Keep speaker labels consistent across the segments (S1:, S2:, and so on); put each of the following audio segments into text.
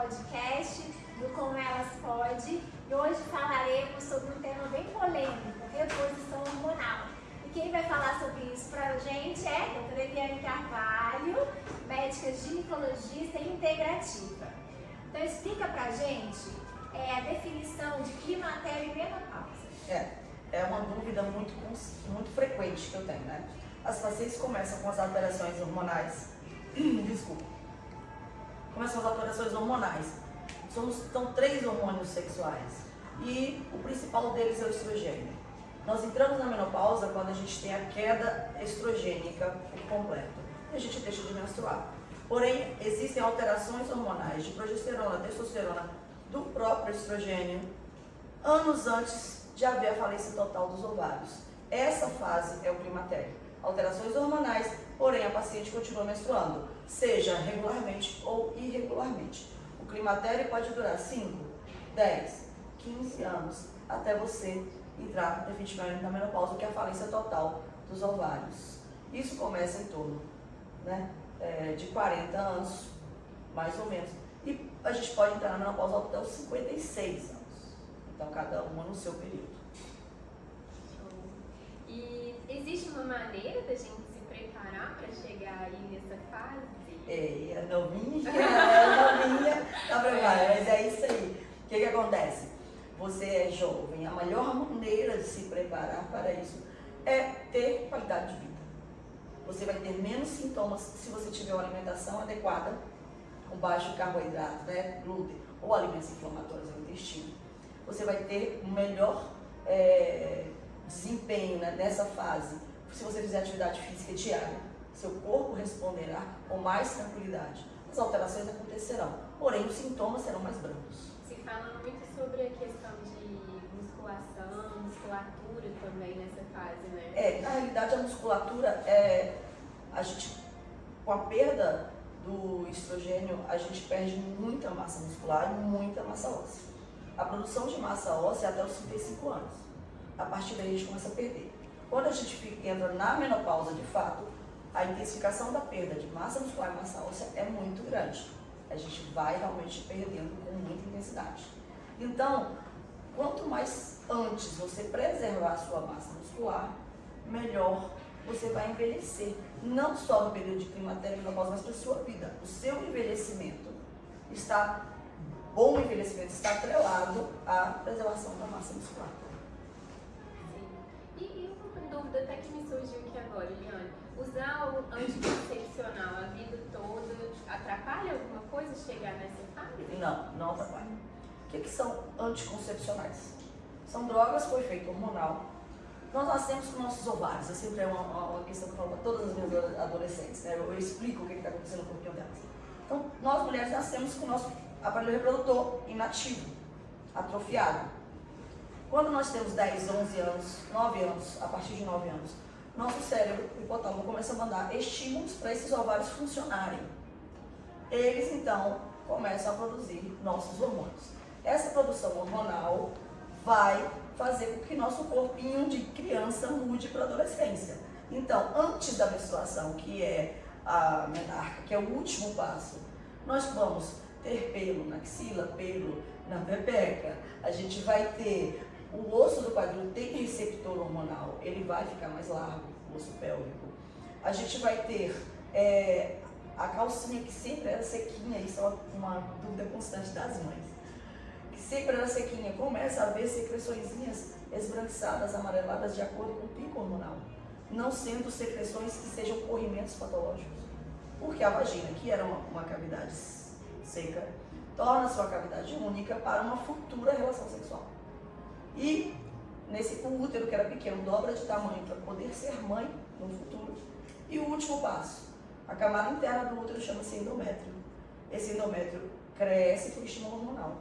S1: podcast do Como Elas Pode e hoje falaremos sobre um tema bem polêmico, reposição hormonal. E quem vai falar sobre isso para a gente é a doutora Eliane Carvalho, médica ginecologista e integrativa. Então explica pra gente a definição de climatério e menopausa.
S2: É uma dúvida muito frequente que eu tenho, né? As pacientes começam com as alterações hormonais, começam as alterações hormonais. São 3 hormônios sexuais e o principal deles é o estrogênio. Nós entramos na menopausa quando a gente tem a queda estrogênica por completo e a gente deixa de menstruar. Porém, existem alterações hormonais de progesterona, testosterona, do próprio estrogênio, anos antes de haver a falência total dos ovários. Essa fase é o climatério. Alterações hormonais, porém a paciente continua menstruando, seja regularmente ou irregularmente. O climatério pode durar 5, 10, 15 anos, até você entrar definitivamente na menopausa, que é a falência total dos ovários. Isso começa em torno, de 40 anos, mais ou menos. E a gente pode entrar na menopausa até os 56 anos. Então, cada uma no seu período.
S3: E existe uma maneira da gente se preparar para chegar aí nessa fase?
S2: É novinha, tá preparada, mas é isso aí. O que acontece? Você é jovem, a melhor maneira de se preparar para isso é ter qualidade de vida. Você vai ter menos sintomas se você tiver uma alimentação adequada, com baixo carboidrato, glúten, ou alimentos inflamatórios ao intestino. Você vai ter um melhor desempenho nessa fase. Se você fizer atividade física diária, seu corpo responderá com mais tranquilidade. As alterações acontecerão, porém os sintomas serão mais brancos.
S3: Se fala muito sobre a questão de musculação, musculatura também nessa fase, né?
S2: Na realidade a musculatura a gente, com a perda do estrogênio, a gente perde muita massa muscular e muita massa óssea. A produção de massa óssea é até os 35 anos. A partir daí a gente começa a perder. Quando a gente entra na menopausa de fato, a intensificação da perda de massa muscular e massa óssea é muito grande. A gente vai realmente perdendo com muita intensidade. Então, quanto mais antes você preservar a sua massa muscular, melhor você vai envelhecer. Não só no período de climatério e menopausa, mas para a sua vida. O seu envelhecimento bom envelhecimento está atrelado à preservação da massa muscular.
S3: Sim. E uma dúvida até que me surgiu aqui agora, Eliane. Usar o anticoncepcional a vida toda atrapalha alguma coisa chegar nessa fase?
S2: Não atrapalha. O que são anticoncepcionais? São drogas com efeito hormonal. Nós nascemos com nossos ovários. Eu sempre uma questão que eu falo para todas as minhas adolescentes. Eu explico o que está acontecendo no corpinho delas. Então, nós mulheres nascemos com o nosso aparelho reprodutor inativo, atrofiado. Quando nós temos 10, 11 anos, 9 anos, a partir de 9 anos, nosso cérebro, o hipotálamo, começa a mandar estímulos para esses ovários funcionarem. Eles, então, começam a produzir nossos hormônios. Essa produção hormonal vai fazer com que nosso corpinho de criança mude para a adolescência. Então, antes da menstruação, que é a menarca, que é o último passo, nós vamos ter pelo na axila, pelo na pepeca, a gente vai ter o osso do quadril tem receptor hormonal, ele vai ficar mais largo, o osso pélvico. A gente vai ter a calcinha que sempre era sequinha, isso é uma dúvida constante das mães, que sempre era sequinha, começa a haver secreçõezinhas esbranquiçadas, amareladas de acordo com o pico hormonal, não sendo secreções que sejam corrimentos patológicos, porque a vagina, que era uma cavidade seca, torna-se uma cavidade única para uma futura relação sexual. E o útero, que era pequeno, dobra de tamanho para poder ser mãe no futuro. E o último passo, a camada interna do útero chama-se endométrio. Esse endométrio cresce por estímulo hormonal.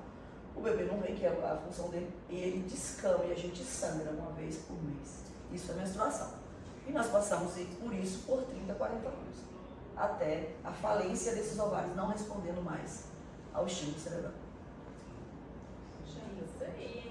S2: O bebê não vem, que é a função dele, e ele descama e a gente sangra uma vez por mês. Isso é menstruação. E nós passamos por isso por 30, 40 anos, até a falência desses ovários não respondendo mais ao estímulo cerebral.
S3: Isso aí.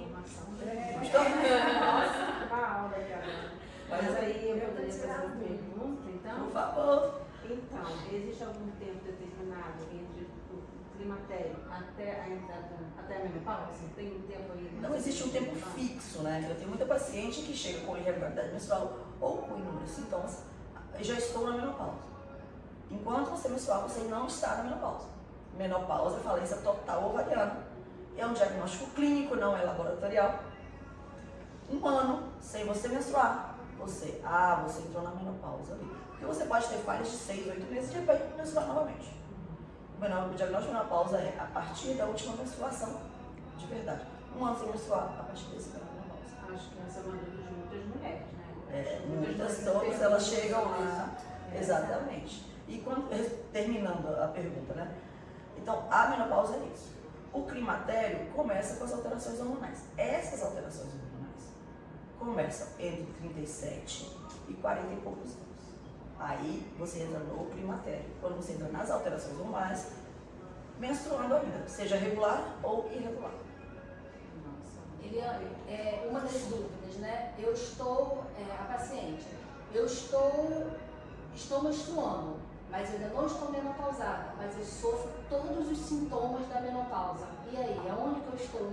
S4: Nossa, uma aula de agora. Mas aí eu poderia fazer uma pergunta, então?
S2: Por favor.
S4: Então, existe algum tempo determinado entre o climatério, a até a menopausa? Tem um tempo aí?
S2: Não existe um tempo fixo, né? Eu tenho muita paciente que chega com irregularidade menstrual ou com inúmeros sintomas, já estou na menopausa. Enquanto você menstruar, você não está na menopausa. Menopausa é falência total ovariana. É um diagnóstico clínico, não é laboratorial. 1 ano sem você menstruar, você entrou na menopausa ali. Porque você pode ter falhas de 6, 8 meses e depois menstruar novamente. O diagnóstico de menopausa é a partir da última menstruação, de verdade. 1 ano sem menstruar, a partir desse da menopausa.
S4: Acho que essa é uma dúvida de muitas mulheres, né?
S2: Muitas, todas elas chegam lá. Exatamente. E terminando a pergunta, né? Então, a menopausa é isso. O climatério começa com as alterações hormonais. Essas alterações hormonais começam entre 37 e 40 e poucos anos. Aí você entra no climatério. Quando você entra nas alterações hormonais, menstruando ainda, seja regular ou irregular.
S5: Eliane, uma das dúvidas, né? A paciente, eu estou menstruando, mas eu ainda não estou menopausada, mas eu sofro todos os sintomas da menopausa. E aí, aonde que eu estou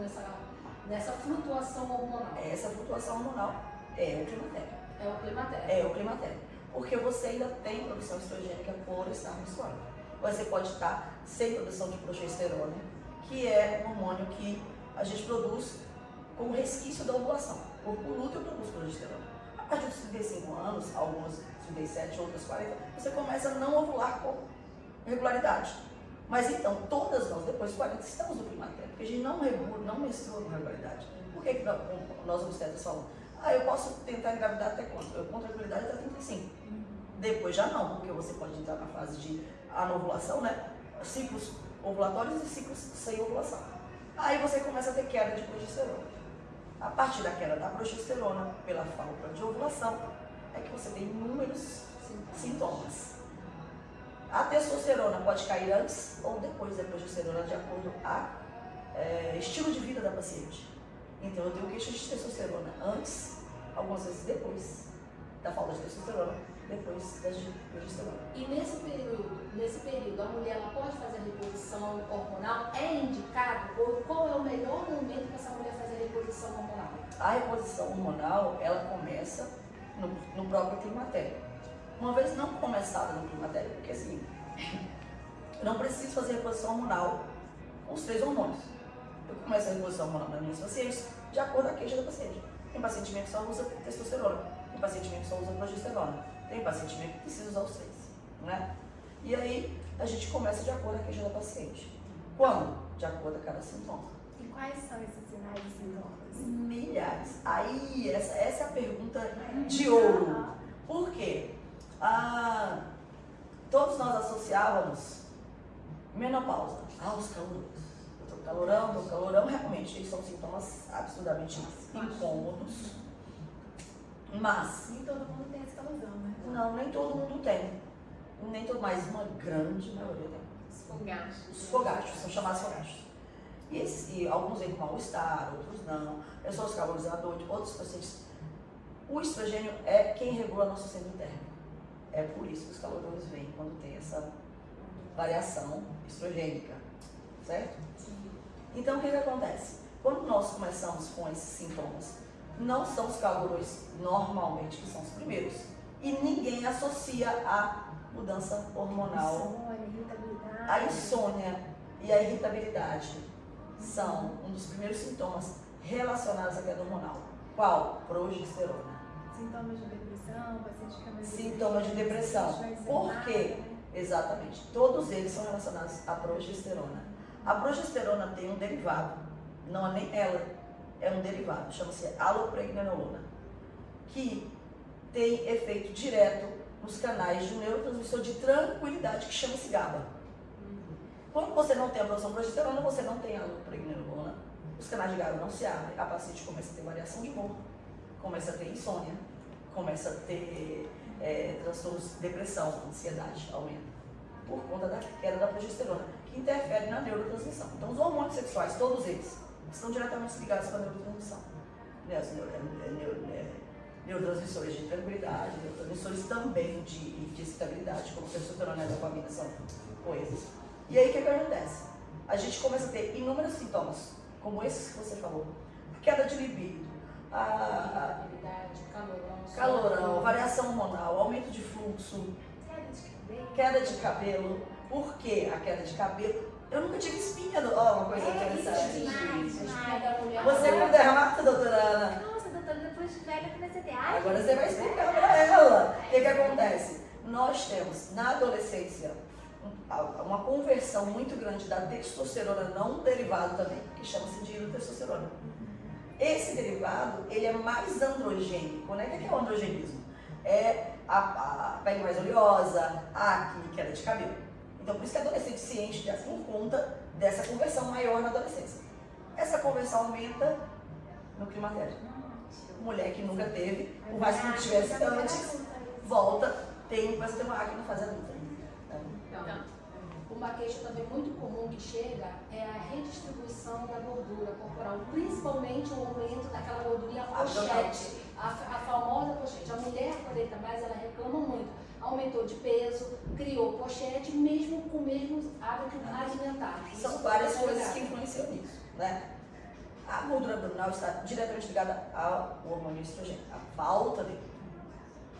S5: nessa flutuação hormonal?
S2: Essa flutuação hormonal é o climatério.
S5: É o climatério.
S2: É o climatério. Porque você ainda tem produção estrogênica por estar menstruando. Você pode estar sem produção de progesterona, que é um hormônio que a gente produz como resquício da ovulação. O corpo lúteo produz progesterona. A partir dos 35 anos, alguns 37, outros 40, você começa a não ovular com regularidade. Mas então, todas nós, depois dos 40, estamos no climatério, porque a gente não menstrua com regularidade. Por que nós obstetras falamos? Eu posso tentar engravidar até quando? Eu com tranquilidade até 35. Depois já não, porque você pode entrar na fase de anovulação, né? Ciclos ovulatórios e ciclos sem ovulação. Aí você começa a ter queda de progesterona. A partir da queda da progesterona, pela falta de ovulação, é que você tem inúmeros sintomas. A testosterona pode cair antes ou depois da progesterona, de acordo com estilo de vida da paciente. Então eu tenho queixa de testosterona antes, algumas vezes depois da falta de testosterona, depois da progesterona.
S5: E nesse período, a mulher ela pode fazer a reposição hormonal? É indicado? Ou qual é o melhor momento para essa mulher fazer a reposição hormonal?
S2: A reposição hormonal, ela começa no próprio climatério. Uma vez não começada no climatério, porque assim, eu não preciso fazer reposição hormonal com os 3 hormônios. Eu começo a reposição hormonal nas minhas pacientes de acordo com a queixa da paciente. Tem paciente minha que só usa testosterona, tem paciente minha que só usa progesterona, tem paciente minha que precisa usar os 3, né? E aí a gente começa de acordo com a queixa da paciente. Quando? De acordo com cada sintoma.
S1: E quais são esses sinais e sintomas?
S2: Milhares. Aí, essa é a pergunta de ouro. Por quê? Todos nós associávamos menopausa aos calores. Eu tô calorão, realmente, eles são sintomas absurdamente incômodos. Mas,
S1: Nem todo mundo tem essa calorzão, né?
S2: não, nem todo mundo tem. Nem todo, mas uma grande maioria tem.
S3: Os fogachos.
S2: Os fogachos, são chamados fogachos. E alguns vêm com mal-estar, outros não. Pessoas calores à noite, outros pacientes. O estrogênio é quem regula nosso centro térmico. É por isso que os calorões vêm quando tem essa variação estrogênica, certo?
S1: Sim.
S2: Então o que acontece? Quando nós começamos com esses sintomas, não são os calorões normalmente que são os primeiros. E ninguém associa a mudança hormonal,
S1: Insônia, irritabilidade.
S2: a insônia e a irritabilidade são um dos primeiros sintomas relacionados à queda hormonal. Qual? Progesterona.
S1: Sintomas de depressão, paciente que fica mais
S2: Sintomas de depressão. Por quê? Exatamente. Todos eles são relacionados à progesterona. A progesterona tem um derivado, não é nem ela, é um derivado, chama-se alopregnanolona, que tem efeito direto nos canais de um neurotransmissor de tranquilidade que chama-se GABA. Quando você não tem a produção de progesterona, você não tem alopregnanolona, os canais de GABA não se abrem, a paciente começa a ter variação de humor, começa a ter insônia, começa a ter transtornos de depressão, ansiedade, aumenta, por conta da queda da progesterona, que interfere na neurotransmissão. Então, os hormônios sexuais, todos eles, estão diretamente ligados com a neurotransmissão. Neurotransmissores de tranquilidade, neurotransmissores também de excitabilidade, como testosterona e dopamina, são coisas. E aí, o que acontece? a gente começa a ter inúmeros sintomas, como esses que você falou. Queda de libido, calorão, variação hormonal, aumento de fluxo, queda de cabelo. Por que a queda de cabelo? Eu nunca tive espinha, uma coisa interessante. Você com derrota, doutora Ana?
S1: Nossa, doutora, depois de velha eu comecei a ter. Ai,
S2: Agora você vai explicar para ela. O que acontece? Nós temos, na adolescência, uma conversão muito grande da testosterona, não derivado também, que chama-se de hidrotestosterona. Esse derivado, ele é mais androgênico, né? O que é o androgenismo? É a pele mais oleosa, a acne, queda de cabelo. Então, por isso que a adolescente se enche por conta dessa conversão maior na adolescência. Essa conversão aumenta no climatério. Mulher que nunca teve, por mais que não tivesse antes, volta, começa a ter uma acne na fase adulta.
S5: Uma queixa também muito comum que chega é a redistribuição da gordura corporal, principalmente o aumento daquela gordurinha pochete, a famosa pochete. A mulher 40 mais, ela reclama muito. Aumentou de peso, criou pochete, mesmo com o mesmo hábito alimentar.
S2: São várias coisas que influenciam nisso, né? A gordura abdominal está diretamente ligada ao hormônio estrogênio, a falta dele.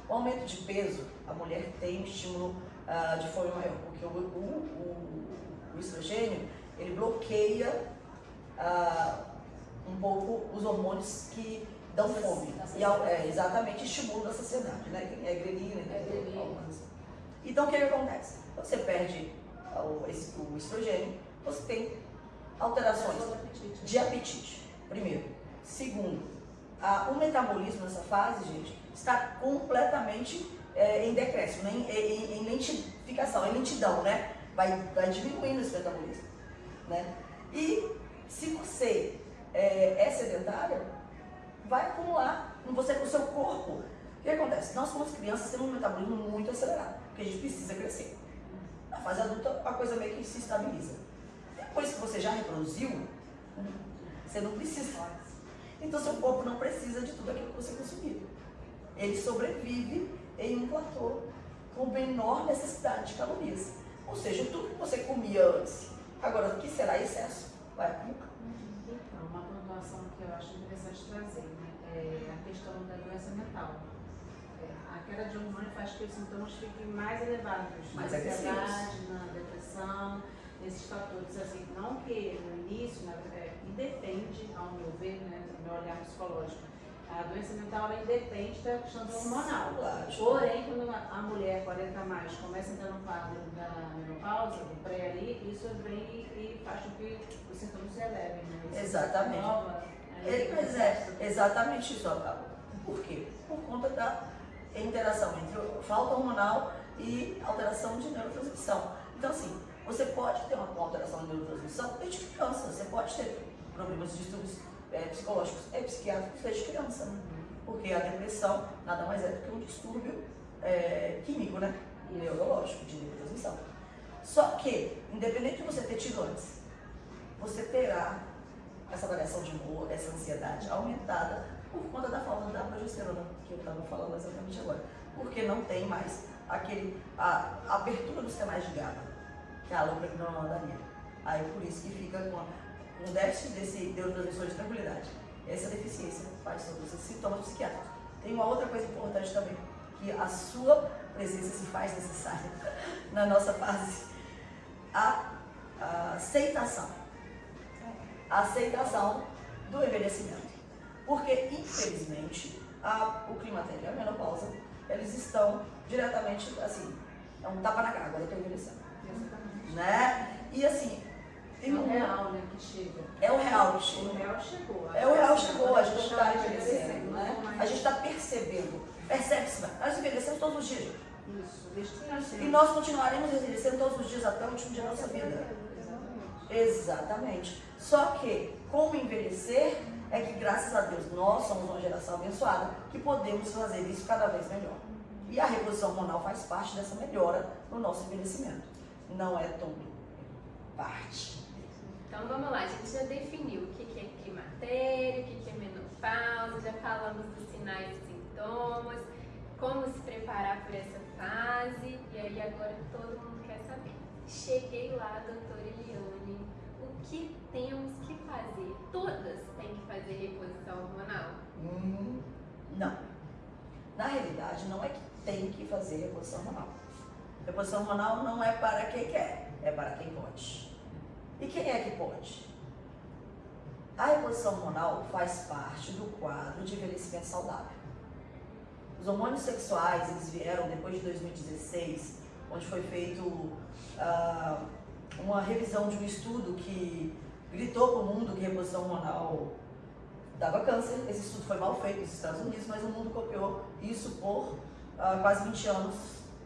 S2: O aumento de peso, a mulher tem um estímulo de fome maior, porque o estrogênio, ele bloqueia um pouco os hormônios que dão fome. E exatamente estimula a saciedade, né? É grelina, Então, o que acontece? Quando você perde o estrogênio, você tem alterações de apetite, primeiro. Segundo, o metabolismo nessa fase, gente, está completamente em decréscimo, em lentificação, em lentidão, né? Vai diminuindo esse metabolismo, né? E se você é sedentária, vai acumular o seu corpo. O que acontece? Nós, como crianças, temos um metabolismo muito acelerado, porque a gente precisa crescer. Na fase adulta, a coisa meio que se estabiliza. Depois que você já reproduziu, você não precisa. Então, seu corpo não precisa de tudo aquilo que você consumiu. Ele sobrevive em um platô com menor necessidade de calorias. Ou seja, tudo que você comia antes, agora, o que será excesso? Vai acumular.
S4: Então, uma pontuação que eu acho interessante trazer, né, é a questão da doença mental. A queda de hormônio faz que os sintomas fiquem mais elevados,
S2: Mais
S4: na
S2: agressivos,
S4: ansiedade, na depressão, esses fatores, assim, não que no início, independe, ao meu ver, né, do meu olhar psicológico, a doença mental ela independe da questão do hormonal. Porém, quando a mulher 40 mais começa a entrar no quadro da menopausa, do pré ali, isso vem e faz com que os sintomas se elevem, né? Isso
S2: Exatamente. Mas exatamente isso, Otávio. Por quê? Por conta da interação entre falta hormonal e alteração de neurotransmissão. Então, assim, você pode ter uma alteração de neurotransmissão desde criança, você pode ter problemas de distúrbios psicológicos e psiquiátricos desde criança. Porque a depressão nada mais é do que um distúrbio químico, né? E neurológico, de neurotransmissão. Só que, independente de você ter tido antes, você terá essa variação de humor, essa ansiedade aumentada por conta da falta da progesterona, que eu estava falando exatamente agora. Porque não tem mais a abertura dos canais de GABA, que é a aloperidona. Aí por isso que fica com um déficit desse neurotransmissor de tranquilidade. Essa deficiência faz todos esses sintomas psiquiátricos. Tem uma outra coisa importante também, que a sua presença se faz necessária na nossa fase. A aceitação. A aceitação do envelhecimento. Porque, infelizmente, o climatério e a menopausa, eles estão diretamente, assim, é um tapa na cara, agora eu estou envelhecendo. Né? E assim,
S4: é o real, né, que chega.
S2: É o real que chega.
S4: O real chegou.
S2: É o real chegou, a gente está envelhecendo, né? A gente está percebendo. Percebe-se, nós envelhecemos todos os dias, gente.
S4: Isso, desde que
S2: e nós continuaremos envelhecendo todos os dias até o último dia da nossa vida. Exatamente. Só que, como envelhecer, é que graças a Deus nós somos uma geração abençoada que podemos fazer isso cada vez melhor. E a reposição hormonal faz parte dessa melhora no nosso envelhecimento. Não é tudo, parte.
S3: Então vamos lá, a gente já definiu o que é climatério, o que é menopausa, já falamos dos sinais e sintomas, como se preparar por essa fase, e aí agora todo mundo quer saber. Cheguei lá, doutora Eliane, o que temos que fazer? Todas têm que fazer reposição hormonal?
S2: Não. Na realidade, não é que tem que fazer reposição hormonal. Reposição hormonal não é para quem quer, é para quem pode. E quem é que pode? A reposição hormonal faz parte do quadro de envelhecimento saudável. Os hormônios sexuais, eles vieram depois de 2016, onde foi feito uma revisão de um estudo que gritou para o mundo que reposição hormonal dava câncer. Esse estudo foi mal feito nos Estados Unidos, mas o mundo copiou isso por quase 20 anos,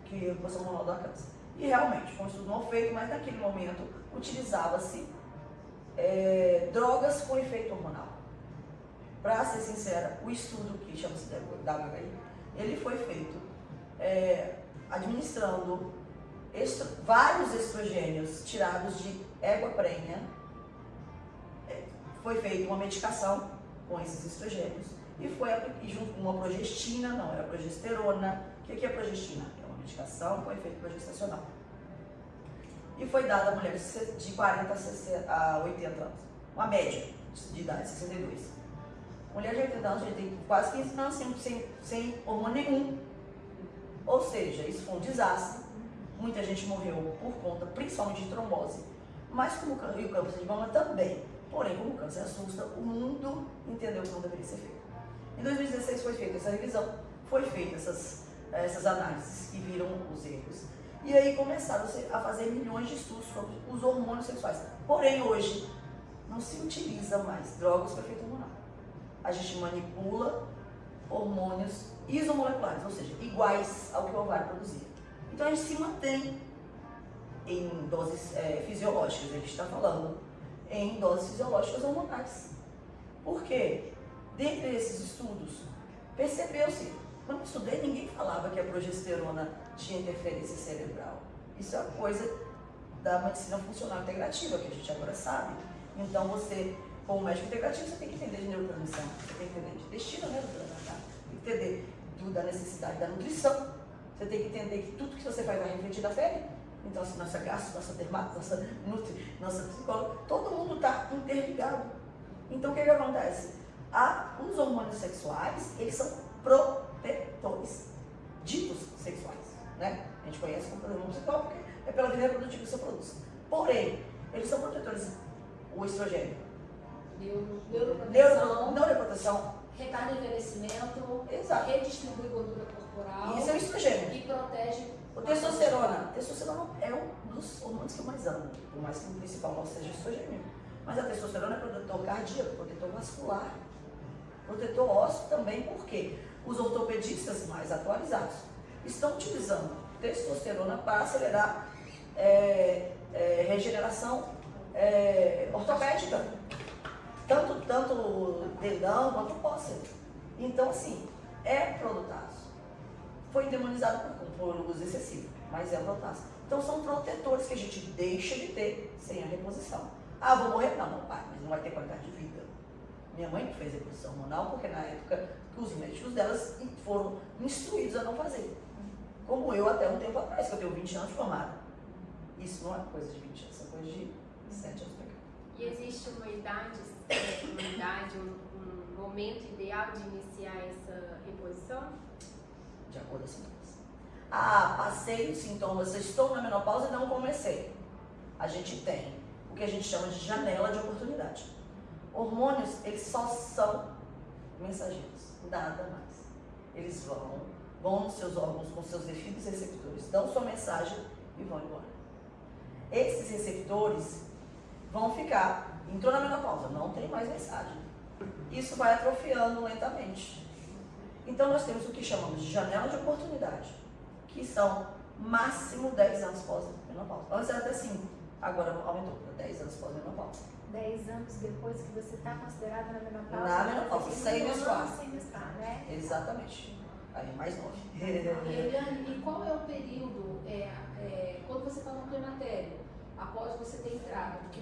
S2: que reposição hormonal dá câncer. E realmente, foi um estudo mal feito, mas naquele momento utilizava-se drogas com efeito hormonal. Para ser sincera, o estudo que chama-se WHI, ele foi feito administrando vários estrogênios tirados de égua prenha. Foi feita uma medicação com esses estrogênios e junto com uma progestina, não era progesterona. O que é progestina? É uma medicação com efeito progestacional. E foi dada a mulheres de 40 a 80 anos, uma média de idade, 62. Mulher de 80 anos, a gente tem quase 15 anos sem hormônio nenhum. Ou seja, isso foi um desastre. Muita gente morreu por conta, principalmente de trombose, mas como o câncer de mama também. Porém, como o câncer assusta, o mundo entendeu que não deveria ser feito. Em 2016 foi feita essa revisão, foi feita essas análises que viram os erros. E aí começaram a fazer milhões de estudos sobre os hormônios sexuais. Porém, hoje, não se utiliza mais drogas com efeito hormonal. A gente manipula hormônios isomoleculares, ou seja, iguais ao que o ovário produzia. Então a gente se mantém em doses fisiológicas, a gente está falando em doses fisiológicas hormonais. Por quê? Dentre esses estudos, percebeu-se, quando eu estudei, ninguém falava que a progesterona tinha interferência cerebral. Isso é coisa da medicina funcional integrativa, que a gente agora sabe. Então você, como médico integrativo, você tem que entender de neurotransmissão, você tem que entender de intestino, né, doutora? Tem que entender da necessidade da nutrição. Você tem que entender que tudo que você faz vai refletir na pele. Então, assim, nossa gastro, nossa dermato, nossa nutri, nossa psicóloga, todo mundo está interligado. Então, o que acontece? Os hormônios sexuais, eles são protetores, ditos sexuais, né? A gente conhece como hormônio sexual porque é pela vida reprodutiva que você produz. Porém, eles são protetores. O estrogênio. Neuroproteção.
S5: Retarda o envelhecimento.
S2: Exato.
S5: Redistribui gordura corporal.
S2: Isso é o estrogênio.
S5: E protege.
S2: O testosterona. Testosterona é um dos hormônios que eu mais amo, por mais que o principal não seja estrogênio. Mas a testosterona é protetor cardíaco, protetor vascular, protetor ósseo também, porque os ortopedistas mais atualizados estão utilizando testosterona para acelerar regeneração ortopédica, tanto dedão quanto pósseo. Então, assim, é produtaço. Foi demonizado por uso excessivo, mas é produtaço. Então, são protetores que a gente deixa de ter sem a reposição. Ah, vou morrer? Não, pai, mas não vai ter qualidade de vida. Minha mãe que fez reposição hormonal, porque na época os médicos delas foram instruídos a não fazer. Como eu até um tempo atrás, que eu tenho 20 anos de formada. Isso não é coisa de 20 anos, é coisa de 7 anos pra cá.
S3: E existe uma idade, um momento ideal de iniciar essa reposição?
S2: De acordo com os sintomas. Ah, passei os sintomas, estou na menopausa e não comecei. A gente tem o que a gente chama de janela de oportunidade. Hormônios, eles só são mensageiros, nada mais. Eles vão nos seus órgãos com seus devidos receptores, dão sua mensagem e vão embora. Esses receptores vão ficar, entrou na menopausa, não tem mais mensagem. Isso vai atrofiando lentamente. Então nós temos o que chamamos de janela de oportunidade, que são máximo 10 anos pós-menopausa. Antes era até 5, agora aumentou para 10 anos pós-menopausa.
S1: 10 anos depois que você está considerada na menopausa.
S2: Na menopausa, sem menstruar.
S1: Sem menstruar, né?
S2: Exatamente. Aí é mais 9.
S5: Eliane, e qual é o período, quando você está no climatério, após você ter entrado, que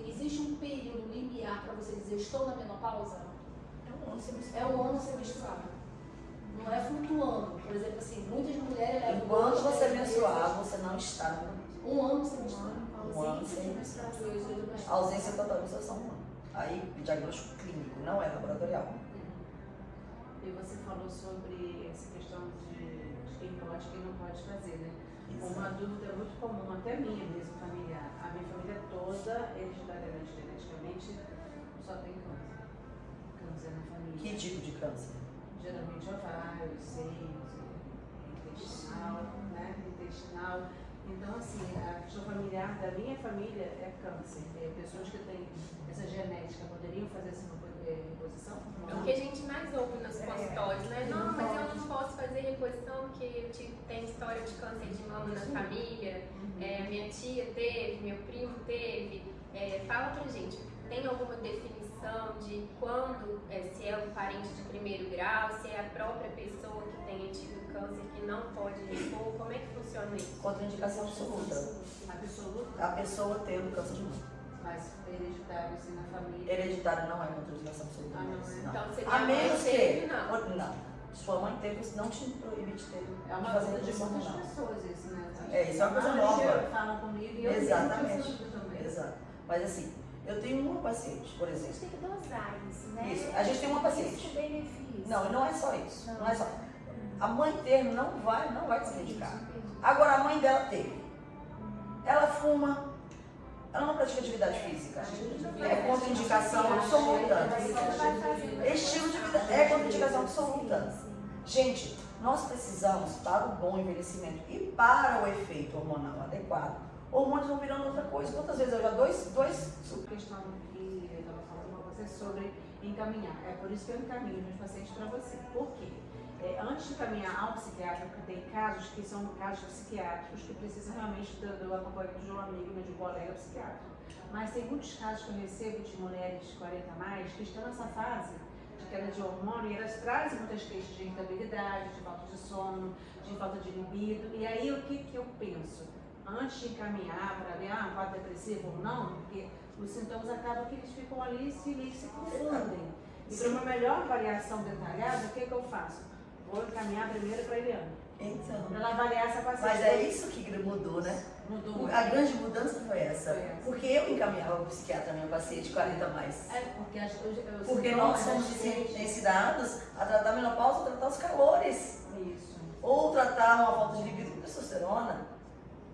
S5: existe um período limiar para você dizer estou na menopausa?
S2: É um ano sem menstruar.
S5: É um ano sem menstruar. Não é flutuando. Por exemplo, assim, muitas mulheres levam
S2: Enquanto
S5: 2,
S2: você
S5: 3
S2: menstruar,
S5: meses.
S2: você não está na menopausa.
S5: Um ano sem menstruar.
S2: Um ano sem menstruação. Ausência total de menstruação, 1 ano. Aí, diagnóstico clínico, não é laboratorial.
S4: E você falou sobre essa questão de quem pode e quem não pode fazer, né? Uma dúvida muito comum, até minha mesmo, familiar. A minha família toda, hereditariamente, geneticamente, só tem câncer. Câncer na família.
S2: Que tipo de câncer?
S4: Geralmente ovário, seios, intestinal, né? Intestinal. Então, assim, a questão familiar da minha família é câncer. Pessoas que têm essa genética poderiam fazer essa reposição?
S3: O que a gente mais ouve nos consultórios, né? Não, mas eu não posso fazer reposição porque eu tenho história de câncer de mama na família, minha tia teve, meu primo teve. Fala pra gente, tem alguma definição de quando, se é um parente de primeiro grau, se é a própria pessoa que tenha tido câncer que não pode repor? Como é que funciona isso?
S2: Contraindicação absoluta.
S4: Absoluta?
S2: A pessoa tendo câncer de mama.
S4: Mas hereditário, assim, na família.
S2: Hereditário não é contraindicação absoluta.
S4: Ah, não é?
S3: Então, você
S2: A menos que.
S3: não.
S2: Não. Sua mãe teve, não te proíbe de ter.
S4: É uma
S2: de fazer
S4: coisa de
S2: reposição
S4: muitas
S2: hormonal.
S4: pessoas isso, né?
S2: Isso é uma coisa
S4: A
S2: nova.
S4: maioria falam comigo e eu
S2: Exatamente.
S4: mesmo também.
S2: Exato. Mas assim, eu tenho uma paciente, por
S1: A
S2: exemplo.
S1: gente tem que dosar isso, né?
S2: Isso. A gente tem uma paciente.
S1: Isso benefício.
S2: Não, e não é só isso.
S1: Não.
S2: Não é só. A mãe termo não vai contraindicar.
S1: Entendi.
S2: Agora, a mãe dela teve. Ela fuma. Ela não pratica atividade física. É contraindicação absoluta. Estilo de vida é contraindicação absoluta. Gente, nós precisamos, para o bom envelhecimento e para o efeito hormonal adequado, hormônios vão virando outra coisa. Quantas vezes eu já dois
S4: A questão que eu estava falando com você sobre encaminhar. É por isso que eu encaminho meus pacientes para você. Por quê? Antes de encaminhar ao psiquiatra, porque tem casos que são casos psiquiátricos que precisam realmente do acompanhamento de um amigo, de um colega psiquiatra. Mas tem muitos casos que eu recebo de mulheres 40 a mais que estão nessa fase de queda de hormônio e elas trazem muitas queixas de irritabilidade, de falta de sono, de falta de libido. E aí o que eu penso? Antes de encaminhar para ver um quadro depressivo ou não, porque os sintomas acabam que eles ficam ali e se confundem. E para uma melhor avaliação detalhada, o que eu faço? Vou encaminhar primeiro para a Eliana.
S2: Então.
S4: Para ela avaliar essa paciente.
S2: Mas é isso que mudou, né?
S4: Mudou.
S2: A grande mudança foi essa.
S4: Foi essa.
S2: Porque eu encaminhava o psiquiatra minha paciente 40 a mais. Porque
S4: nós
S2: nós somos ensinados a tratar a menopausa, tratar os calores.
S4: Isso.
S2: Ou tratar uma falta de libido com testosterona.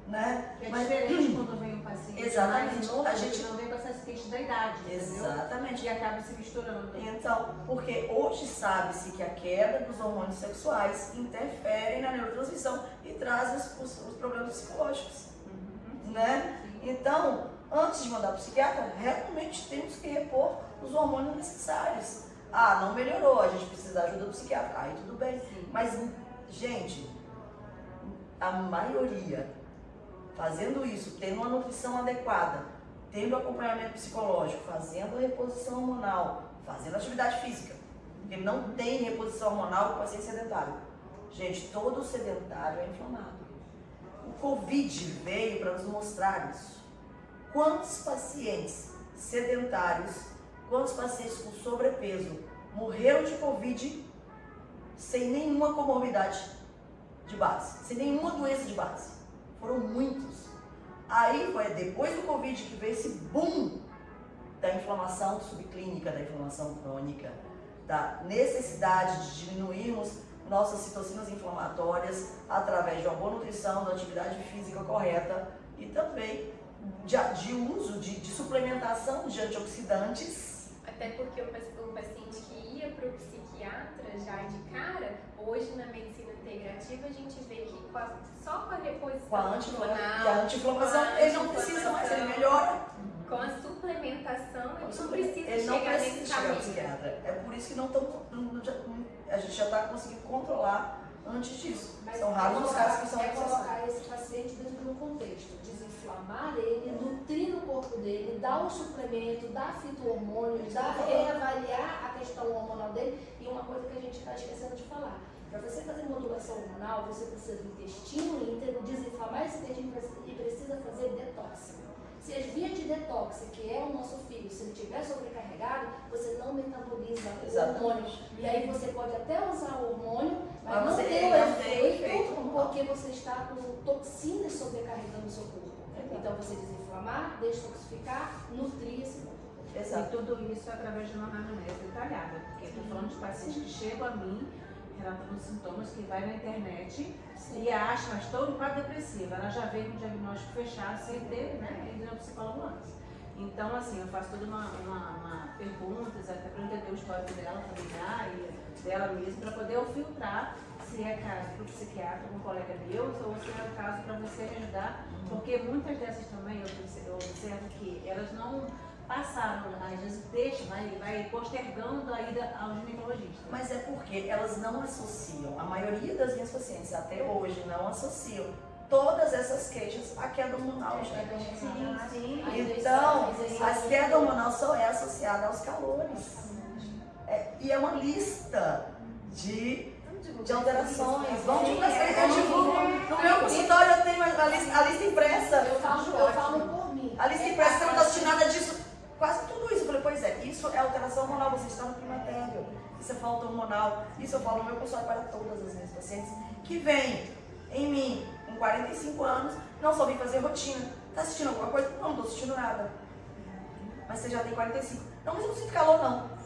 S2: Né?
S4: É diferente quando vem um paciente
S2: Exatamente.
S4: mais novo,
S2: A gente
S4: não vem com essas queixas da idade, entendeu?
S2: Exatamente.
S4: E acaba se misturando.
S2: Então, porque hoje sabe-se que a queda dos hormônios sexuais interfere na neurotransmissão e traz os problemas psicológicos, né? Então, antes de mandar para o psiquiatra, realmente temos que repor os hormônios necessários. Ah, não melhorou, a gente precisa da ajuda do psiquiatra. Aí tudo bem. Mas, gente, a maioria fazendo isso, tendo uma nutrição adequada, tendo acompanhamento psicológico, fazendo reposição hormonal, fazendo atividade física. Porque não tem reposição hormonal com paciente sedentário. Gente, todo sedentário é inflamado. O Covid veio para nos mostrar isso. Quantos pacientes sedentários, quantos pacientes com sobrepeso morreram de Covid sem nenhuma comorbidade de base, sem nenhuma doença de base? Foram muitos. Aí foi depois do Covid que veio esse boom da inflamação subclínica, da inflamação crônica, da necessidade de diminuirmos nossas citocinas inflamatórias através de uma boa nutrição, da atividade física correta e também de uso de suplementação de antioxidantes.
S3: Até porque o paciente que ia para o psiquiatra já de cara, hoje na medicina integrativa a gente vê que só com a reposição
S2: Com a anti-inflamação, ele não precisa mais, ele melhora.
S3: Com a suplementação, ele não precisa
S2: ele não
S3: chegar
S2: precisa
S3: nesse
S2: chegar ao
S3: caminho.
S2: psiquiatra. É por isso que não estão. A gente já está conseguindo controlar antes disso.
S5: Mas
S2: São raros os casos que são necessários.
S5: colocar esse paciente dentro de um contexto, desinflamar ele, nutrir o corpo dele, dar um suplemento, dar fito-hormônio, reavaliar a questão hormonal dele. E uma coisa que a gente está esquecendo de falar, para você fazer modulação hormonal, você precisa do intestino íntegro, desinflamar esse intestino e precisa fazer detox. Se as vias de detox, que é o nosso filho, se ele estiver sobrecarregado, você não metaboliza o hormônio. E aí você pode até usar o hormônio, mas não ter o efeito porque você está com toxinas sobrecarregando o seu corpo. inflamar, detoxificar, nutrir esse corpo.
S2: Exato.
S4: E tudo isso através de uma anamnese detalhada, porque estou falando de pacientes que chegam a mim relatando sintomas, que vai na internet e acha, mas estou em quadro depressivo. Ela já veio com o diagnóstico fechado sem ter, né, ido ao psicólogo antes. Então, assim, eu faço toda uma perguntas, até para entender o histórico dela, familiar e dela mesma, para poder eu filtrar se é caso para o psiquiatra, um colega meu, ou se é o caso para você me ajudar, porque muitas dessas também eu observo que elas não passaram, às vezes deixam, vai postergando a ida ao ginecologista.
S2: Mas é porque elas não associam, a maioria das minhas pacientes até hoje não associam todas essas queixas à queda hormonal, gente.
S4: Sim.
S2: Então, a queda hormonal só é associada aos calores. E é uma lista de alterações. Vamos divulgar. Eu divulgo. No meu consultório eu tenho a lista impressa.
S5: Eu falo por mim.
S2: A lista impressa, você não está assistindo nada disso. Quase tudo isso. Eu falei, pois é, isso é alteração hormonal, você está no climatério. Isso é falta hormonal. Isso eu falo no meu consultório para todas as minhas pacientes que vêm em mim com 45 anos, não só vem fazer rotina. Está assistindo alguma coisa? Não estou assistindo nada. Mas você já tem 45. Não, mas eu não sinto calor, não.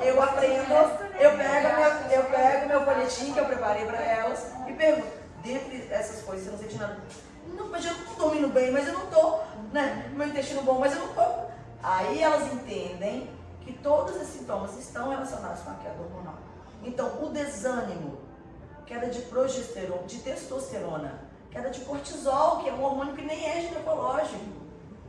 S2: Eu aprendo, eu pego meu folhetim que eu preparei para elas e pergunto, dentre essas coisas, você não sente nada? Não, mas eu não estou dormindo bem, mas eu não estou, né? Meu intestino bom, mas eu não estou. Aí elas entendem que todos esses sintomas estão relacionados com a queda hormonal. Então, o desânimo, queda de progesterona, de testosterona, queda de cortisol, que é um hormônio que nem é ginecológico,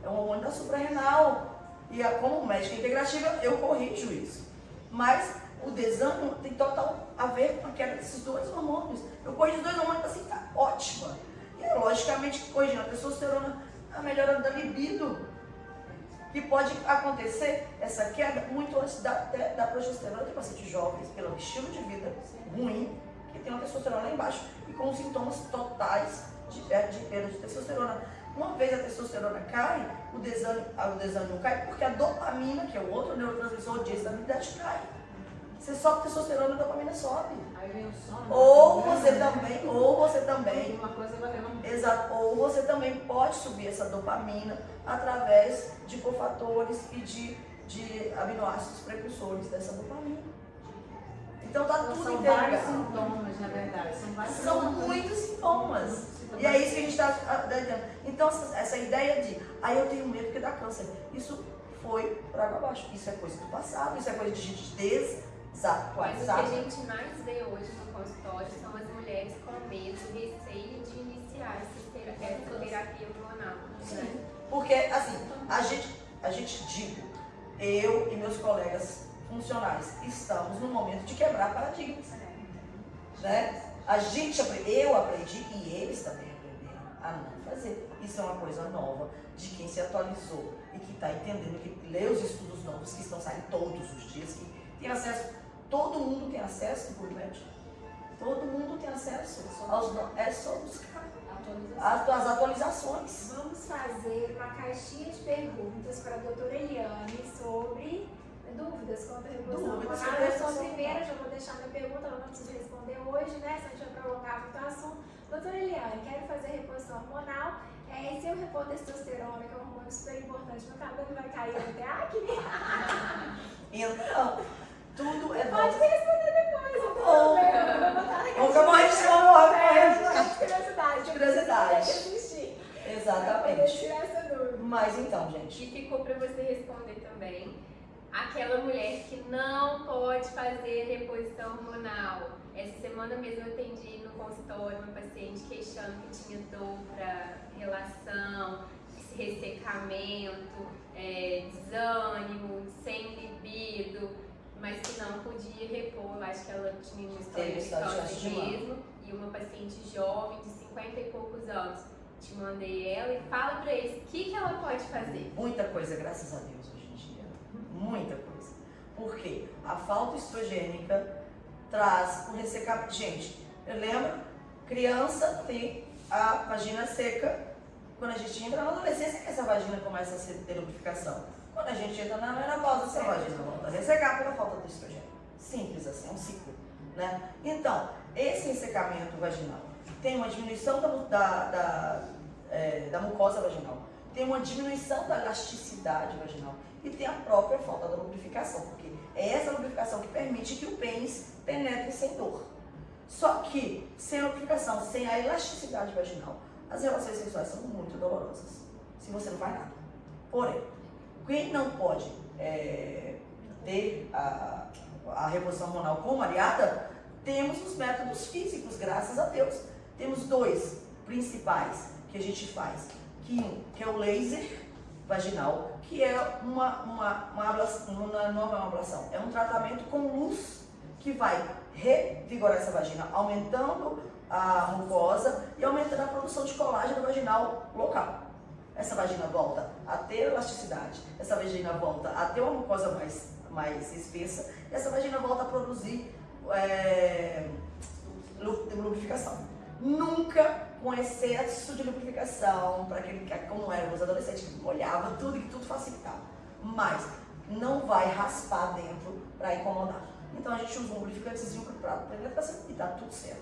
S2: é um hormônio da suprarrenal. E como médica integrativa, eu corrijo isso. Mas o desânimo tem total a ver com a queda desses dois hormônios. Eu corrijo os dois hormônios assim, tá ótima. E logicamente, corrigindo a testosterona, a melhora da libido. Que pode acontecer essa queda muito antes da progesterona. Tem pacientes jovens, pelo estilo de vida ruim, que tem uma testosterona lá embaixo e com sintomas totais de perda de testosterona. Uma vez a testosterona cai, o desânimo cai, porque a dopamina, que é o outro neurotransmissor de estabilidade, cai. Você sobe testosterona, a dopamina sobe.
S4: Aí vem o sono.
S2: Ou você também,
S4: Uma coisa vai levando.
S2: exato, ou você também pode subir essa dopamina através de cofatores e de aminoácidos precursores dessa dopamina. Então tá tudo
S4: São vários
S2: interligado.
S4: sintomas, na verdade.
S2: São muitos sintomas. E é isso que a gente está dando. Então, essa ideia de, eu tenho medo que dá câncer, isso foi por água abaixo. Isso é coisa do passado, isso é coisa de gente
S3: Mas o que a
S2: desatualizada.
S3: gente mais vê hoje no consultório são as mulheres com medo, receio de iniciar essa terapia hormonal. Né?
S2: Porque, assim, a gente digo, eu e meus colegas funcionais estamos no momento de quebrar paradigmas. Né? Eu aprendi e eles também aprenderam a não fazer. Isso é uma coisa nova de quem se atualizou e que está entendendo, que lê os estudos novos que estão saindo todos os dias, que tem acesso, todo mundo tem acesso por médico. Todo mundo tem acesso. É só buscar as atualizações.
S1: Vamos fazer uma caixinha de perguntas para a doutora Eliane sobre dúvidas quanto à reposição
S2: Dúvidas
S1: hormonal.
S2: sobre
S1: Eu sou a
S2: reposição
S1: primeira, já vou deixar minha pergunta, ela não precisa responder hoje, né? Se a gente vai prolongar muito o assunto. Doutora Eliane, quero fazer reposição hormonal. E se eu repor testosterona, que é um hormônio super importante, meu cabelo vai cair até acne?
S2: Então, tudo é
S1: Pode
S2: bom.
S1: me responder depois, eu tô
S2: Bom. Vamos ficar morrendo de sono,
S1: de curiosidade.
S2: De curiosidade.
S1: Eu tenho que assistir.
S2: Exatamente.
S1: Pra poder tirar essa dúvida.
S2: Mas então, gente,
S3: E ficou para você responder também aquela mulher que não pode fazer reposição hormonal. Essa semana mesmo eu atendi no consultório uma paciente queixando que tinha dor para relação, ressecamento, desânimo, sem libido, mas que não podia repor. Eu acho que ela tinha uma história
S2: Teve
S3: de
S2: história de
S3: câncer
S2: câncer de mama.
S3: mesmo. E uma paciente jovem de 50 e poucos anos. Te mandei ela e fala pra eles o que ela pode fazer.
S2: muita coisa, graças a Deus, hoje em dia. Muita coisa. Porque a falta estrogênica traz um ressecamento. Gente, eu lembro, criança tem a vagina seca. Quando a gente entra na adolescência, essa vagina começa a ter lubrificação. Quando a gente entra na menopausa, essa vagina volta a ressecar pela falta de estrogênio. Simples assim, é um ciclo. Né? Então, esse ressecamento vaginal tem uma diminuição da mucosa vaginal, tem uma diminuição da elasticidade vaginal e tem a própria falta da lubrificação, porque é essa lubrificação que permite que o pênis penetre sem dor. Só que, sem a lubrificação, sem a elasticidade vaginal, as relações sexuais são muito dolorosas, se você não faz nada. Porém, quem não pode ter a reposição hormonal como aliada, temos os métodos físicos, graças a Deus. Temos 2 principais que a gente faz, que é o laser vaginal, que é uma ablação, não é uma ablação, é um tratamento com luz que vai revigorar essa vagina, aumentando a mucosa e aumentando a produção de colágeno vaginal local. Essa vagina volta a ter elasticidade, essa vagina volta a ter uma mucosa mais espessa, e essa vagina volta a produzir lubrificação. Nunca com excesso de lubrificação, para aquele que, como eram os adolescentes, que molhava tudo e que tudo facilitava. Mas não vai raspar dentro para incomodar. Então a gente usa um lubrificantezinho para penetração e tá tudo certo.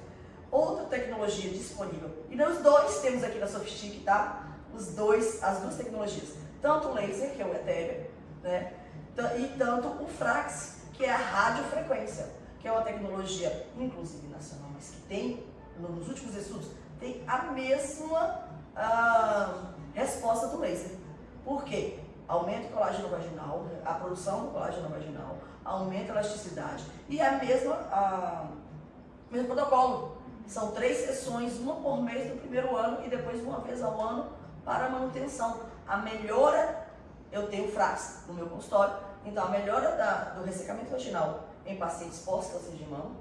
S2: Outra tecnologia disponível, e nós 2 temos aqui na Sofistic, tá? As 2 tecnologias, tanto o laser, que é o etéreo, né? E tanto o Frax, que é a radiofrequência, que é uma tecnologia, inclusive nacional, mas que tem, nos últimos estudos, tem a mesma resposta do laser. Por quê? Aumenta o colágeno vaginal, a produção do colágeno vaginal, aumenta a elasticidade e é mesmo protocolo. São 3 sessões, uma por mês no primeiro ano e depois uma vez ao ano para a manutenção. A melhora, eu tenho Frax no meu consultório, então a melhora do ressecamento vaginal em pacientes pós-câncer de mama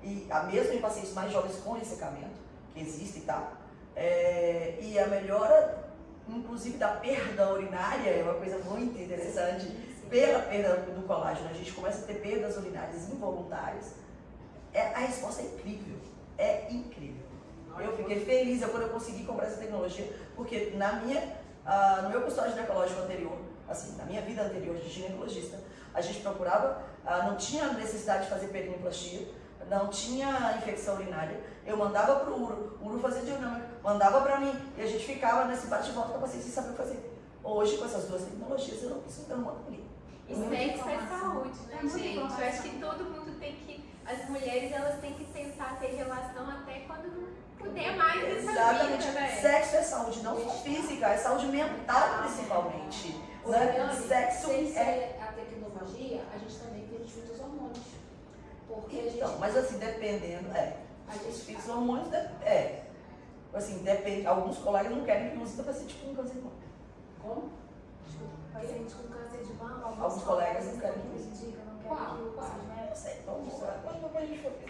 S2: e a mesma em pacientes mais jovens com ressecamento, que existe, tá? E a melhora, inclusive, da perda urinária, é uma coisa muito interessante. Pela perda do colágeno, a gente começa a ter perdas urinárias involuntárias. A resposta é incrível, Eu fiquei feliz quando eu consegui comprar essa tecnologia, porque no meu consultório ginecológico anterior, assim, na minha vida anterior de ginecologista, a gente procurava, não tinha necessidade de fazer perineoplastia, não tinha infecção urinária, eu mandava para o uro fazia dinâmica, mandava para mim, e a gente ficava nesse bate-volta com a paciente sem saber o que fazer. Hoje, com essas 2 tecnologias, eu não preciso, eu não mando ninguém.
S3: E sexo é saúde, né, gente? Eu acho que todo mundo tem que, as mulheres, elas têm que tentar ter relação até quando não puder mais nessa
S2: Exatamente.
S3: vida, né?
S2: Sexo é saúde, não só física, é saúde mental, principalmente. Né? Sexo
S5: é a tecnologia, a gente também tem os filtros hormônios. Porque
S2: então, mas assim, dependendo, os filtros hormônios, assim, depende, alguns colegas não querem que use para paciente com câncer de mama.
S5: Como?
S1: Paciente com câncer de mama,
S2: Alguns colegas não querem que use.
S1: indicam, não querem que use, né?
S2: Não sei, vamos lá, quando a gente for ver.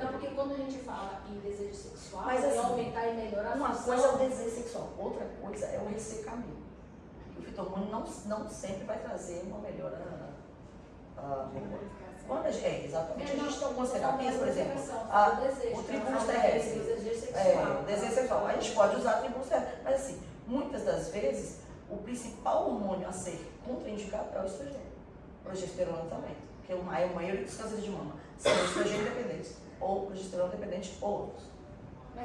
S5: Não, porque quando a gente fala em desejo sexual,
S2: Mas, assim,
S5: aumentar e melhorar a
S2: Uma
S5: função,
S2: coisa é o desejo sexual, outra coisa é o ressecamento. O fitohormônio não sempre vai trazer uma melhora. Quando exatamente. A gente tem algumas terapias, por exemplo, o tribulus terrestre, o desejo sexual. A gente pode usar tribulus terrestre, mas assim, muitas das vezes, o principal hormônio a ser contraindicado é o estrogênio. Progesterona também, porque a maioria dos cânceres de mama são estrogênio dependentes, ou progesterona dependente, ou outros.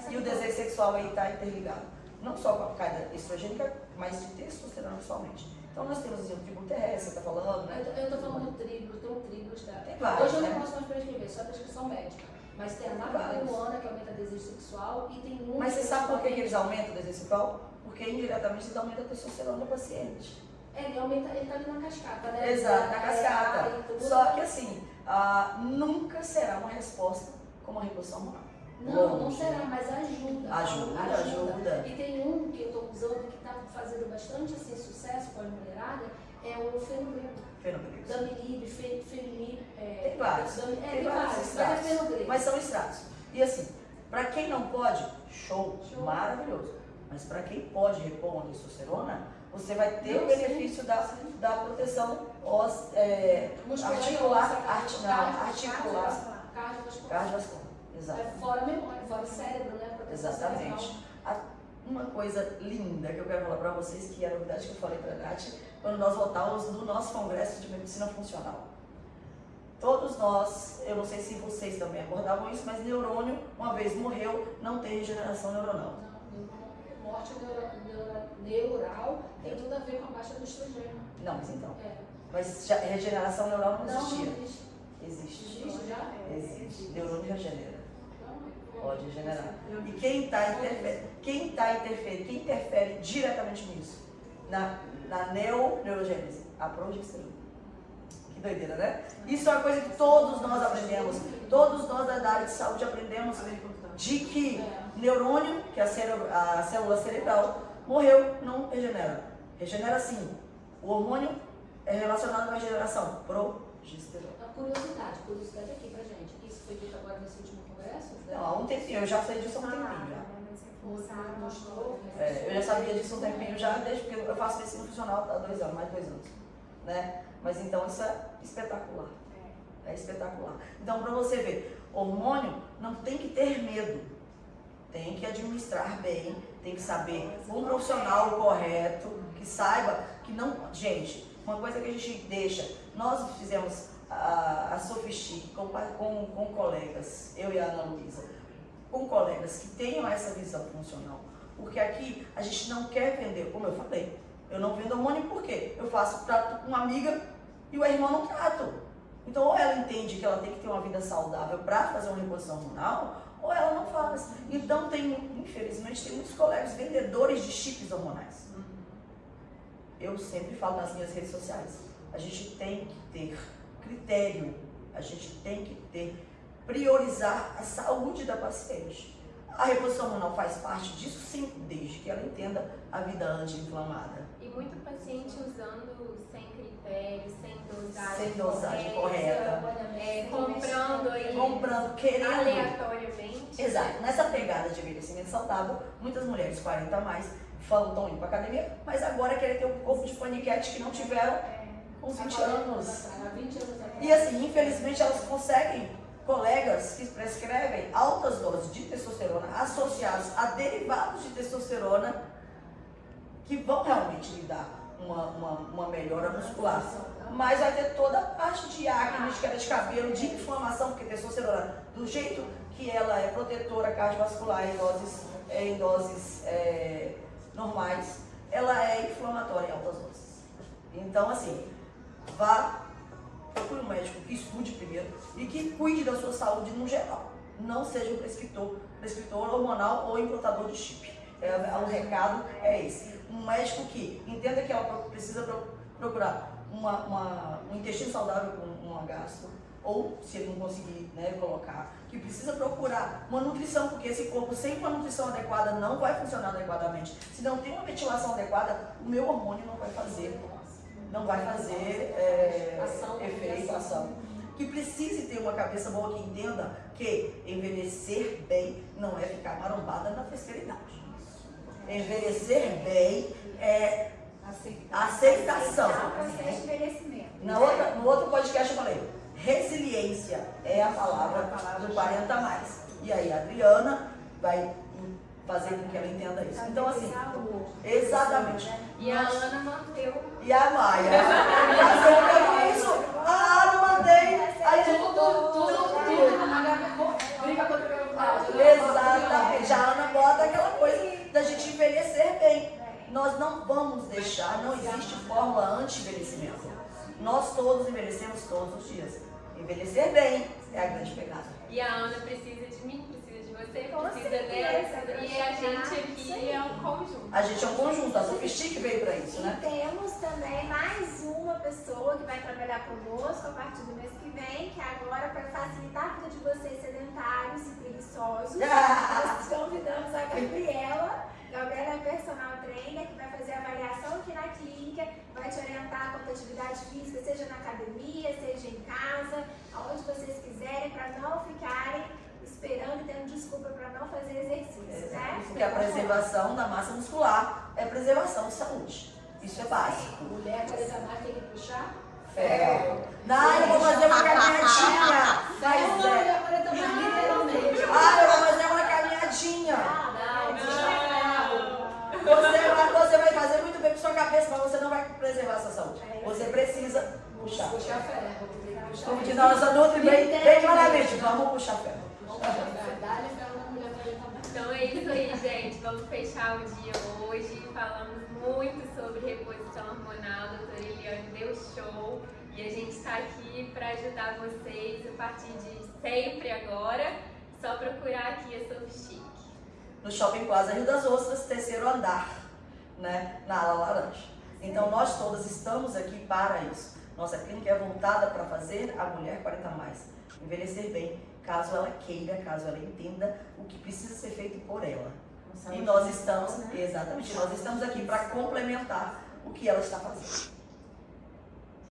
S2: E o desejo sexual aí está interligado, não só com a carga estrogênica, mas de testosterona somente. Então nós temos assim, o tribulo terrestre, você está falando, né?
S5: Eu estou falando do tribulus, tem um tribulus, tá?
S2: Tem vários,
S5: Hoje eu
S2: né?
S5: não posso mais prescrever, só a prescrição médica. Mas tem a naproxenona, que aumenta o desejo sexual, e tem um...
S2: Mas você sabe por que eles aumentam o desejo sexual? Porque indiretamente eles aumentam a testosterona do paciente.
S5: Ele aumenta, ele tá ali na cascata, né?
S2: Exato, na cascata.
S5: E tudo.
S2: Só que assim, nunca será uma resposta como a reposição hormonal.
S5: Não será, mas ajuda.
S2: Ajuda.
S5: E tem um que eu estou usando que está fazendo bastante assim, sucesso com a mulherada, é o fenogrego.
S2: Fenogrego.
S5: Damilib, Femilib.
S2: Tem vários.
S5: Tem vários, mas é
S2: extratos.
S5: fenogrego.
S2: Mas são extratos. E assim, para quem não pode, show, maravilhoso. Mas para quem pode repor uma testosterona, você vai ter o benefício da proteção articular, cardiovascular. Exato.
S5: Fora a memória, fora o cérebro, né? Proteção
S2: Exatamente.
S5: cerebral.
S2: Uma coisa linda que eu quero falar para vocês, que é a novidade que eu falei para a Nath, quando nós voltávamos do nosso congresso de medicina funcional. Todos nós, eu não sei se vocês também abordavam isso, mas neurônio, uma vez morreu, não tem regeneração neuronal.
S5: Não, morte neuronal estrangeiro.
S2: Não, mas então.
S5: É.
S2: Mas regeneração neural não existia.
S5: Não existe.
S2: Existe.
S5: Existe já?
S2: Existe. Neurônio regenera.
S5: Então,
S2: Pode regenerar. E quem interfere diretamente nisso? Na neurogênese? A progesterona. Que doideira, né? Isso é uma coisa que todos nós aprendemos. Todos nós da área de saúde aprendemos de que neurônio, que é a célula cerebral, morreu, não regenera. Regenera sim. O hormônio é relacionado com a regeneração. Progesterona.
S5: A curiosidade aqui pra gente. Isso foi dito agora nesse último congresso?
S2: Não, há um tempinho, eu já sei disso há um tempinho já.
S5: Mostrou.
S2: Eu já sabia disso há um tempinho já, desde que eu faço medicina funcional há 2 anos, mais de 2 anos. Né? Mas então isso é espetacular. É espetacular. Então, para você ver, hormônio não tem que ter medo. Tem que administrar bem, tem que saber um profissional correto, que saiba que não... Gente, uma coisa que a gente deixa, nós fizemos a Sofistic com colegas, eu e a Ana Luísa, com colegas que tenham essa visão funcional. Porque aqui a gente não quer vender, como eu falei, eu não vendo hormônio por quê? Eu faço trato com uma amiga e o irmão não trato. Então, ou ela entende que ela tem que ter uma vida saudável para fazer uma reposição hormonal, ou ela não faz. Então, infelizmente, tem muitos colegas vendedores de chips hormonais. Eu sempre falo nas minhas redes sociais, a gente tem que ter critério, a gente tem que priorizar a saúde da paciente. A reposição hormonal faz parte disso, sim, desde que ela entenda a vida anti-inflamada.
S3: E muito paciente usando sem critério,
S2: Sem dosagem correta.
S3: Comprando
S2: querendo.
S3: aleatoriamente.
S2: Exato. Nessa pegada de envelhecimento saudável, muitas mulheres 40 a mais estão indo para academia, mas agora querem ter um corpo de paniquete que não tiveram com 20 anos. E assim, infelizmente, elas conseguem colegas que prescrevem altas doses de testosterona associados a derivados de testosterona que vão realmente lhe dar uma melhora muscular. Mas vai ter toda a parte de acne, de queda de cabelo, de inflamação, porque testosterona, do jeito que ela é protetora cardiovascular em doses normais, ela é inflamatória em altas doses. Então, assim, procure um médico que estude primeiro e que cuide da sua saúde no geral. Não seja um prescritor hormonal ou implantador de chip. O recado é esse. Um médico que entenda que ela precisa procurar um intestino saudável com uma gastro, ou se ele não conseguir colocar, que precisa procurar uma nutrição, porque esse corpo sem uma nutrição adequada não vai funcionar adequadamente. Se não tem uma metilação adequada, o meu hormônio não vai fazer efeito, ação. Que precise ter uma cabeça boa, que entenda que envelhecer bem não é ficar marombada na terceira idade. Envelhecer bem é aceitação. No outro podcast eu falei, resiliência é a palavra do 40 a mais. E aí a Adriana vai fazer com que ela entenda isso. Então assim, exatamente.
S3: E a Ana manteve.
S2: E a Maia. Isso. A Ana mantém. Aí tudo.
S5: Briga contra o meu.
S2: Exatamente. A Ana bota aquela coisa da gente envelhecer bem. Nós não vamos deixar, não existe fórmula anti-envelhecimento. Nós todos envelhecemos todos os dias. Envelhecer bem é a grande pegada.
S3: E a Ana precisa de mim, precisa de você, precisa dessa. E a gente aqui é um conjunto.
S2: A gente é um conjunto, a Sofistic veio para isso, né?
S1: E temos também mais uma pessoa que vai trabalhar conosco a partir do mês que vem, que agora, para facilitar a vida de vocês sedentários e preguiçosos, nós convidamos a Gabriela. Gabriela é personal trainer, que vai fazer avaliação aqui na clínica, vai te orientar quanto à atividade física, seja na academia, seja em casa, aonde vocês quiserem, para não ficarem esperando e tendo desculpa para não fazer exercício, né?
S2: Porque a preservação da massa muscular é preservação de saúde. Isso é básico.
S5: Mulher 40 a mais tem que puxar?
S2: Ferro. Não, eu vou fazer uma caminhadinha.
S5: Mulher 40 a mais, literalmente.
S2: Eu vou fazer uma caminhadinha. Você vai fazer muito bem para sua cabeça, mas você não vai preservar a sua saúde. Você precisa puxar.
S5: Puxar ferro.
S2: Como diz a nossa Nutri, bem claramente, vamos puxar ferro.
S5: Dá-lhe ferro na mulher 40 a mais.
S3: Então é isso aí, gente. Vamos fechar o dia hoje. Falamos muito sobre reposição hormonal. A doutora Eliane deu show. E a gente está aqui para ajudar vocês a partir de sempre agora. Só procurar aqui a Soft Chic.
S2: No Shopping Plaza Rio das Ostras, terceiro andar, né? Na ala laranja. Então nós todas estamos aqui para isso. Nossa clínica é voltada para fazer a mulher 40 mais envelhecer bem, caso ela queira, caso ela entenda o que precisa ser feito por ela. E nós estamos, exatamente, nós estamos aqui para complementar o que ela está fazendo.